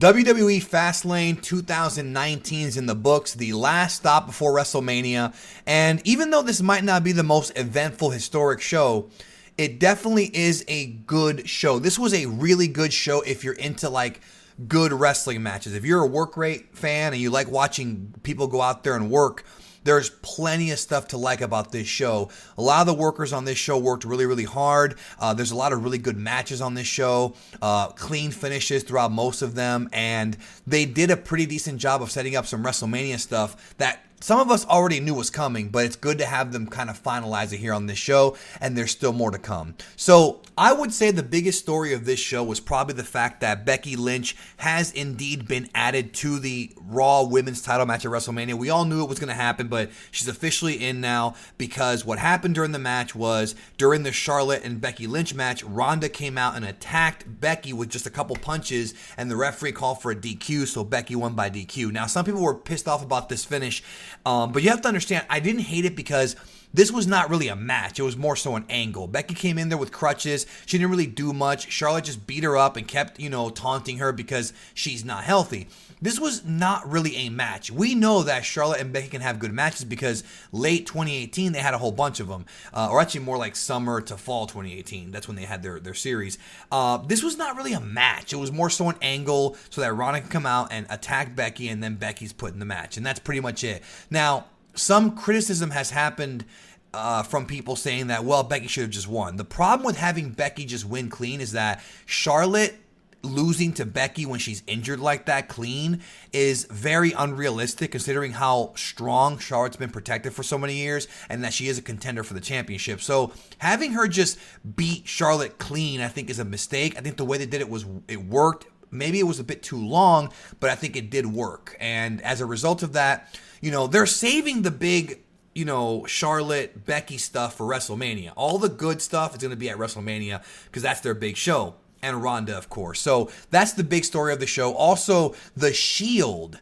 WWE Fastlane 2019 is in the books, the last stop before WrestleMania. And even though this might not be the most eventful historic show, it definitely is a good show. This was a really good show if you're into like good wrestling matches. If you're a work rate fan and you like watching people go out there and work, there's plenty of stuff to like about this show. A lot of the workers on this show worked really, really hard. There's a lot of really good matches on this show, clean finishes throughout most of them, and they did a pretty decent job of setting up some WrestleMania stuff that some of us already knew was coming, but it's good to have them kind of finalize it here on this show, and there's still more to come. So I would say the biggest story of this show was probably the fact that Becky Lynch has indeed been added to the Raw Women's title match at WrestleMania. We all knew it was going to happen, but she's officially in now because what happened during the match was during the Charlotte and Becky Lynch match, Ronda came out and attacked Becky with just a couple punches, and the referee called for a DQ, so Becky won by DQ. Now, some people were pissed off about this finish, but you have to understand, I didn't hate it because this was not really a match. It was more so an angle. Becky came in there with crutches. She didn't really do much. Charlotte just beat her up and kept, taunting her because she's not healthy. This was not really a match. We know that Charlotte and Becky can have good matches because late 2018, they had a whole bunch of them. Or actually more like summer to fall 2018. That's when they had their series. This was not really a match. It was more so an angle so that Ronda can come out and attack Becky, and then Becky's put in the match. And that's pretty much it. Now, some criticism has happened from people saying that, well, Becky should have just won. The problem with having Becky just win clean is that Charlotte losing to Becky when she's injured like that clean is very unrealistic considering how strong Charlotte's been protected for so many years and that she is a contender for the championship. So having her just beat Charlotte clean, I think, is a mistake. I think the way they did it worked. Maybe it was a bit too long, but I think it did work. And as a result of that, they're saving the big, Charlotte, Becky stuff for WrestleMania. All the good stuff is going to be at WrestleMania because that's their big show. And Ronda, of course. So that's the big story of the show. Also, the Shield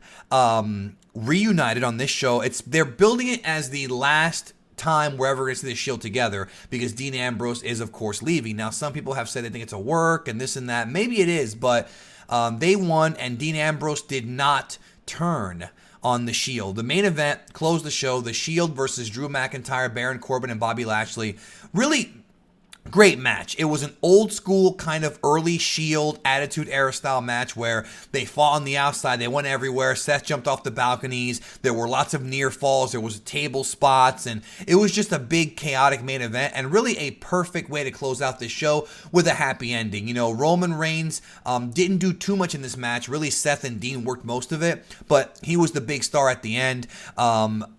reunited on this show. They're building it as the last time we're ever going to see the Shield together because Dean Ambrose is, of course, leaving. Now, some people have said they think it's a work and this and that. Maybe it is, but they won, and Dean Ambrose did not turn on the Shield. The main event closed the show. The Shield versus Drew McIntyre, Baron Corbin, and Bobby Lashley. Really great match. It was an old school kind of early Shield Attitude Era style match where they fought on the outside. They went everywhere. Seth jumped off the balconies. There were lots of near falls. There was table spots, and it was just a big chaotic main event and really a perfect way to close out this show with a happy ending. Roman Reigns didn't do too much in this match. Really, Seth and Dean worked most of it, but he was the big star at the end.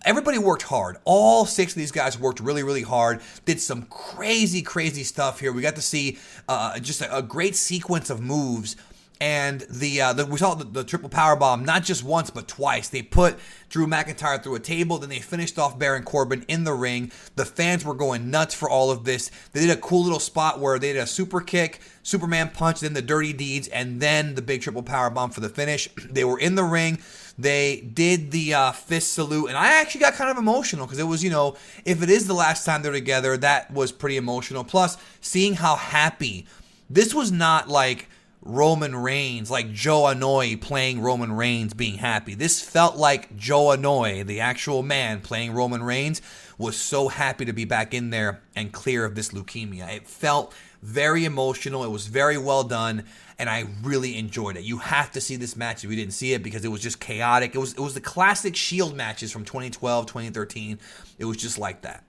Everybody worked hard. All 6 of these guys worked really, really hard. Did some crazy stuff here. We got to see just a great sequence of moves, and we saw the triple power bomb not just once but twice. They put Drew McIntyre through a table, then they finished off Baron Corbin in the ring. The fans were going nuts for all of this. They did a cool little spot where they did a super kick, Superman punch, then the dirty deeds, and then the big triple power bomb for the finish. They were in the ring. They did the fist salute, and I actually got kind of emotional because it was, if it is the last time they're together, that was pretty emotional. Plus, seeing how happy, this was not like Roman Reigns, like Joe Anoa'i playing Roman Reigns being happy. This felt like Joe Anoa'i, the actual man playing Roman Reigns, was so happy to be back in there and clear of this leukemia. It felt very emotional. It was very well done, and I really enjoyed it. You have to see this match if you didn't see it because it was just chaotic. It was the classic Shield matches from 2012, 2013. It was just like that.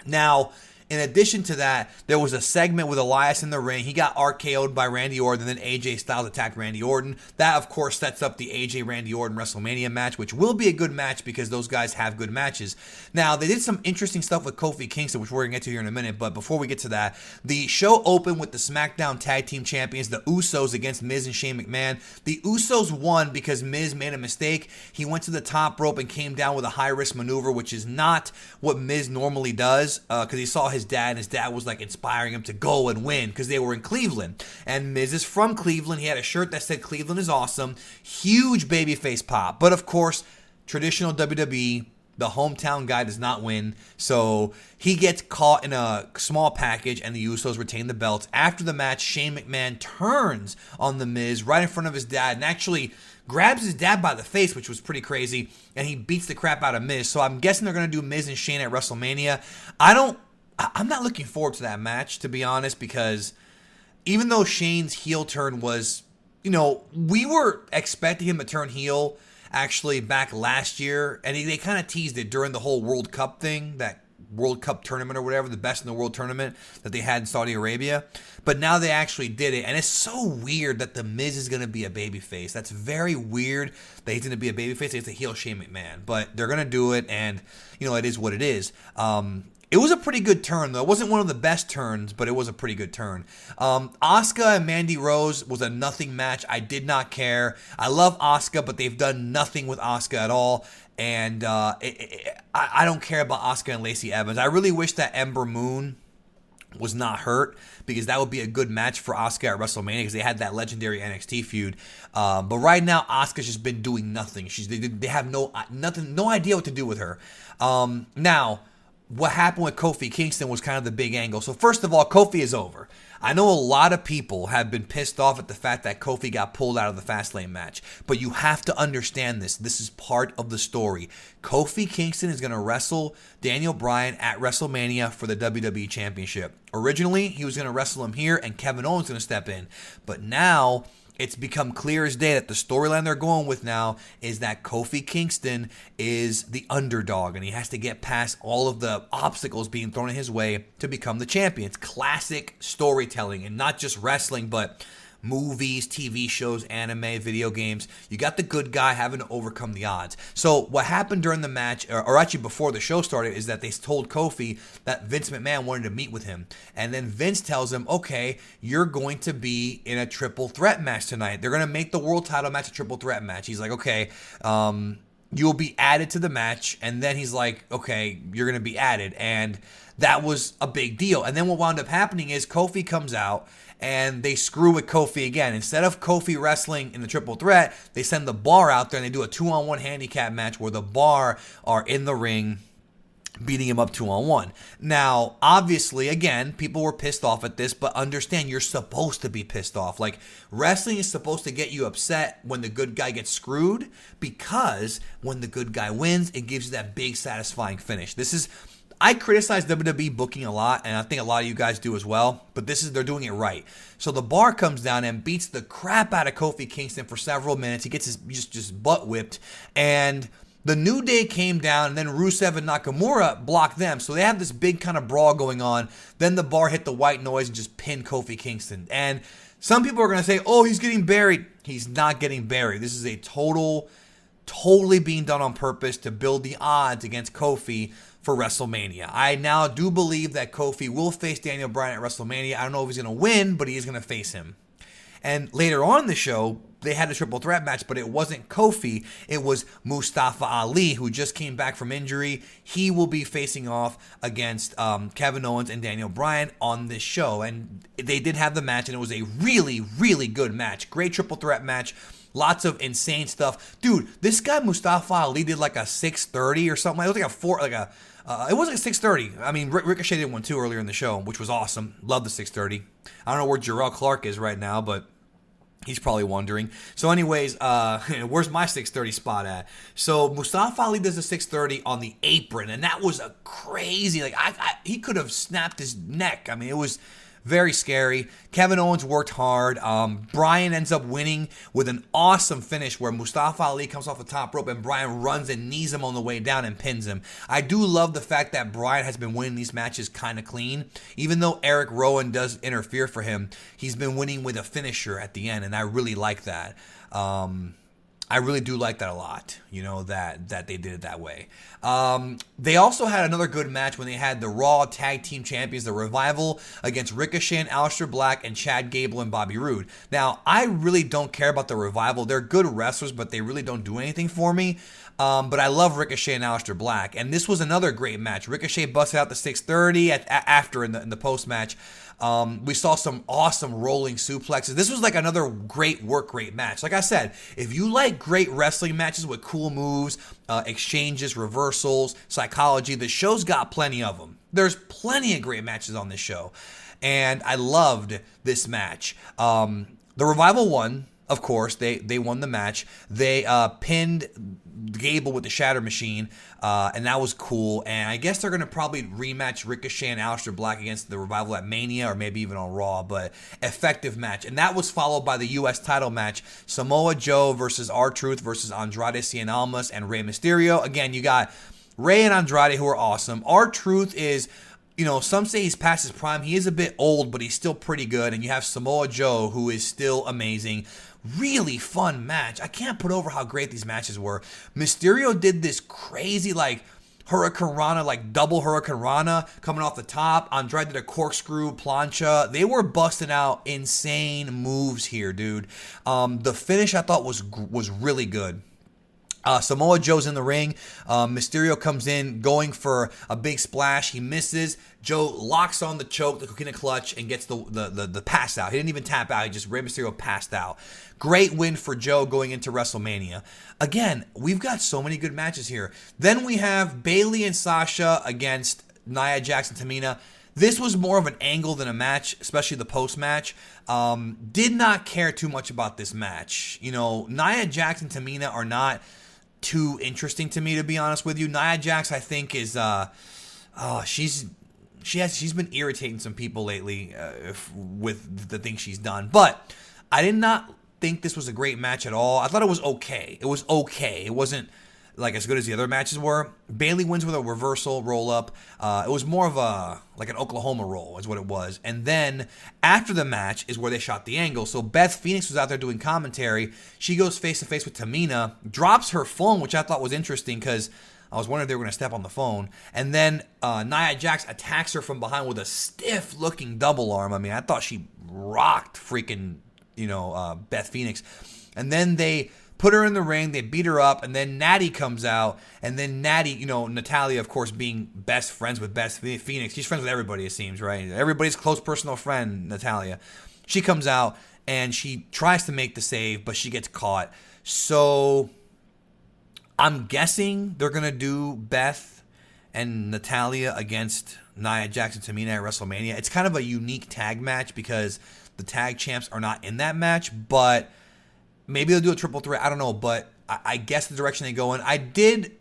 Now, in addition to that, there was a segment with Elias in the ring. He got RKO'd by Randy Orton, and then AJ Styles attacked Randy Orton. That, of course, sets up the AJ Randy Orton WrestleMania match, which will be a good match because those guys have good matches. Now, they did some interesting stuff with Kofi Kingston, which we're going to get to here in a minute, but before we get to that, the show opened with the SmackDown Tag Team Champions, the Usos, against Miz and Shane McMahon. The Usos won because Miz made a mistake. He went to the top rope and came down with a high-risk maneuver, which is not what Miz normally does, because he saw his dad, and his dad was like inspiring him to go and win because they were in Cleveland. And Miz is from Cleveland. He had a shirt that said Cleveland is awesome. Huge babyface pop. But of course, traditional WWE, The hometown guy does not win, so he gets caught in a small package, and the Usos retain the belts. After the match, Shane McMahon turns on The Miz right in front of his dad and actually grabs his dad by the face, which was pretty crazy, and he beats the crap out of Miz. So I'm guessing they're going to do Miz and Shane at WrestleMania. I'm not looking forward to that match, to be honest, because even though Shane's heel turn was, we were expecting him to turn heel actually back last year, and they kind of teased it during the whole World Cup thing, that World Cup tournament or whatever, the best in the world tournament that they had in Saudi Arabia. But now they actually did it, and it's so weird that The Miz is going to be a babyface. That's very weird that he's going to be a babyface. It's a heel Shane McMahon, but they're going to do it, and it is what it is. It was a pretty good turn, though. It wasn't one of the best turns, but it was a pretty good turn. Asuka and Mandy Rose was a nothing match. I did not care. I love Asuka, but they've done nothing with Asuka at all. And I don't care about Asuka and Lacey Evans. I really wish that Ember Moon was not hurt, because that would be a good match for Asuka at WrestleMania, because they had that legendary NXT feud. But right now, Asuka's just been doing nothing. They have no idea what to do with her. Now, what happened with Kofi Kingston was kind of the big angle. So first of all, Kofi is over. I know a lot of people have been pissed off at the fact that Kofi got pulled out of the Fastlane match, but you have to understand this. This is part of the story. Kofi Kingston is going to wrestle Daniel Bryan at WrestleMania for the WWE Championship. Originally, he was going to wrestle him here, and Kevin Owens is going to step in. But now, it's become clear as day that the storyline they're going with now is that Kofi Kingston is the underdog, and he has to get past all of the obstacles being thrown in his way to become the champion. It's classic storytelling, and not just wrestling, but movies, TV shows, anime, video games. You got the good guy having to overcome the odds. So what happened during the match, or actually before the show started, is that they told Kofi that Vince McMahon wanted to meet with him. And then Vince tells him, okay, you're going to be in a triple threat match tonight. They're going to make the world title match a triple threat match. He's like, okay, you'll be added to the match. And then he's like, okay, you're going to be added. And that was a big deal. And then what wound up happening is Kofi comes out, and they screw with Kofi again. Instead of Kofi wrestling in the triple threat, they send the Bar out there and they do a 2-on-1 handicap match where the Bar are in the ring beating him up 2-on-1. Now, obviously, again, people were pissed off at this, but understand you're supposed to be pissed off. Like, wrestling is supposed to get you upset when the good guy gets screwed, because when the good guy wins, it gives you that big satisfying finish. I criticize WWE booking a lot, and I think a lot of you guys do as well, but they're doing it right. So the Bar comes down and beats the crap out of Kofi Kingston for several minutes. He gets his just butt whipped, and the New Day came down, and then Rusev and Nakamura blocked them. So they have this big kind of brawl going on. Then the Bar hit the white noise and just pinned Kofi Kingston. And some people are going to say, oh, he's getting buried. He's not getting buried. This is a totally being done on purpose to build the odds against Kofi for WrestleMania. I now do believe that Kofi will face Daniel Bryan at WrestleMania. I don't know if he's going to win, but he is going to face him. And later on in the show, they had a triple threat match, but it wasn't Kofi. It was Mustafa Ali, who just came back from injury. He will be facing off against Kevin Owens and Daniel Bryan on this show. And they did have the match, and it was a really, really good match. Great triple threat match. Lots of insane stuff. Dude, this guy Mustafa Ali did like a 630 or something. It was like it wasn't a 630. I mean, Ricochet did one too earlier in the show, which was awesome. Love the 630. I don't know where Jarrell Clark is right now, but he's probably wondering. So anyways, where's my 630 spot at? So Mustafa Ali does a 630 on the apron, and that was a crazy, he could have snapped his neck. I mean, it was very scary. Kevin Owens worked hard. Bryan ends up winning with an awesome finish where Mustafa Ali comes off the top rope and Bryan runs and knees him on the way down and pins him. I do love the fact that Bryan has been winning these matches kind of clean. Even though Eric Rowan does interfere for him, he's been winning with a finisher at the end, and I really like that. I really do like that a lot, that they did it that way. They also had another good match when they had the Raw Tag Team Champions, the Revival, against Ricochet and Aleister Black and Chad Gable and Bobby Roode. Now, I really don't care about the Revival. They're good wrestlers, but they really don't do anything for me. But I love Ricochet and Aleister Black, and this was another great match. Ricochet busted out the 630 after in the post match. We saw some awesome rolling suplexes. This was like another great work rate match. Like I said, if you like great wrestling matches with cool moves, exchanges, reversals, psychology, the show's got plenty of them. There's plenty of great matches on this show. And I loved this match. The Revival won. Of course, they won the match. They pinned Gable with the Shatter Machine, and that was cool. And I guess they're going to probably rematch Ricochet and Aleister Black against the Revival at Mania, or maybe even on Raw, but effective match. And that was followed by the U.S. title match, Samoa Joe versus R-Truth versus Andrade Cien Almas and Rey Mysterio. Again, you got Rey and Andrade, who are awesome. R-Truth is... some say he's past his prime. He is a bit old, but he's still pretty good. And you have Samoa Joe, who is still amazing. Really fun match. I can't put over how great these matches were. Mysterio did this crazy, Hurricane Rana, double Hurricane Rana coming off the top. Andrade did a corkscrew plancha. They were busting out insane moves here, dude. The finish I thought was really good. Samoa Joe's in the ring. Mysterio comes in going for a big splash. He misses. Joe locks on the choke, the Coquina Clutch, and gets the pass out. He didn't even tap out. Rey Mysterio passed out. Great win for Joe going into WrestleMania. Again, we've got so many good matches here. Then we have Bayley and Sasha against Nia Jax and Tamina. This was more of an angle than a match, especially the post-match. Did not care too much about this match. Nia Jax and Tamina are not too interesting to me, to be honest with you. Nia Jax, I think, is she's been irritating some people lately with the things she's done. But I did not think this was a great match at all. I thought it was okay. It was okay. It wasn't as good as the other matches were. Bayley wins with a reversal roll up. It was more of an Oklahoma roll is what it was. And then after the match is where they shot the angle. So Beth Phoenix was out there doing commentary. She goes face to face with Tamina, drops her phone, which I thought was interesting because I was wondering if they were going to step on the phone. And then Nia Jax attacks her from behind with a stiff looking double arm. I mean, I thought she rocked freaking, Beth Phoenix. And then they put her in the ring, they beat her up, and then Natty comes out, and then Natty, Natalya, of course, being best friends with Beth Phoenix. She's friends with everybody, it seems, right? Everybody's close personal friend, Natalya. She comes out, and she tries to make the save, but she gets caught. So I'm guessing they're going to do Beth and Natalya against Nia Jax and Tamina at WrestleMania. It's kind of a unique tag match because the tag champs are not in that match, but maybe they'll do a triple threat. I don't know, but I guess the direction they go in. I did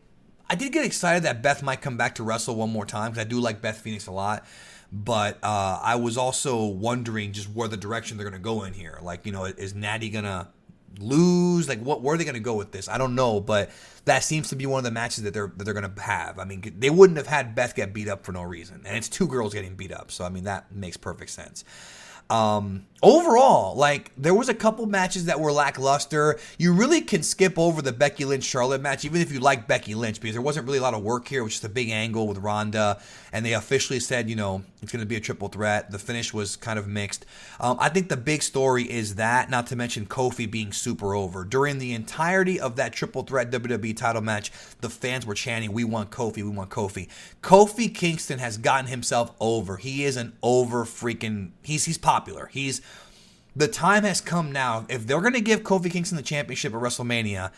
get excited that Beth might come back to wrestle one more time because I do like Beth Phoenix a lot. But I was also wondering just where the direction they're going to go in here. Is Natty going to lose? Where are they going to go with this? I don't know, but that seems to be one of the matches that they're going to have. I mean, they wouldn't have had Beth get beat up for no reason. And it's two girls getting beat up. So, I mean, that makes perfect sense. Overall, there was a couple matches that were lackluster. You really can skip over the Becky Lynch-Charlotte match, even if you like Becky Lynch, because there wasn't really a lot of work here. It was just a big angle with Ronda, and they officially said, it's going to be a triple threat. The finish was kind of mixed. I think the big story is that, not to mention Kofi being super over. During the entirety of that triple threat WWE title match, the fans were chanting, "We want Kofi, we want Kofi." Kofi Kingston has gotten himself over. He is an over freaking, he's popular. The time has come now. If they're going to give Kofi Kingston the championship at WrestleMania,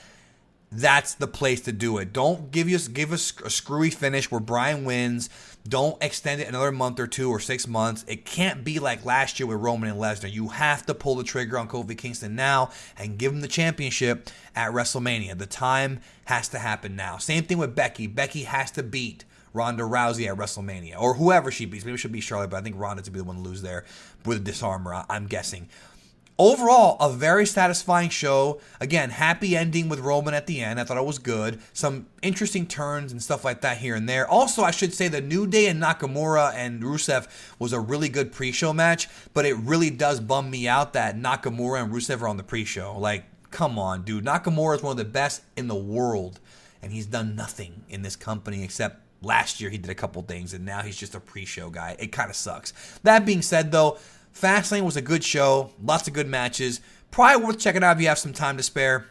that's the place to do it. Don't give us a screwy finish where Bryan wins. Don't extend it another month or 2 or 6 months. It can't be like last year with Roman and Lesnar. You have to pull the trigger on Kofi Kingston now and give him the championship at WrestleMania. The time has to happen now. Same thing with Becky. Becky has to beat Ronda Rousey at WrestleMania, or whoever she beats. Maybe she'll beat Charlotte, but I think Ronda to be the one to lose there with a disarmer, I'm guessing. Overall, a very satisfying show. Again, happy ending with Roman at the end. I thought it was good. Some interesting turns and stuff like that here and there. Also, I should say the New Day and Nakamura and Rusev was a really good pre-show match, but it really does bum me out that Nakamura and Rusev are on the pre-show. Come on, dude. Nakamura is one of the best in the world, and he's done nothing in this company except last year he did a couple things, and now he's just a pre-show guy. It kind of sucks. That being said, though, Fastlane was a good show. Lots of good matches. Probably worth checking out if you have some time to spare.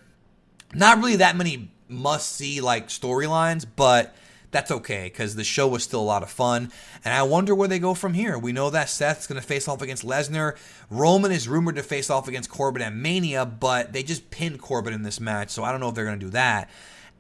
Not really that many must-see storylines, but that's okay because the show was still a lot of fun. And I wonder where they go from here. We know that Seth's going to face off against Lesnar. Roman is rumored to face off against Corbin at Mania, but they just pinned Corbin in this match, so I don't know if they're going to do that.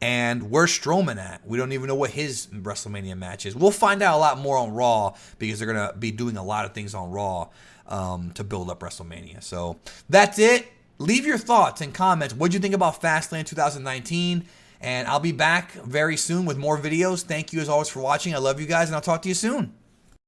And where's Strowman at? We don't even know what his WrestleMania match is. We'll find out a lot more on Raw because they're going to be doing a lot of things on Raw to build up WrestleMania. So that's it. Leave your thoughts and comments. What do you think about Fastlane 2019? And I'll be back very soon with more videos. Thank you as always for watching. I love you guys, and I'll talk to you soon.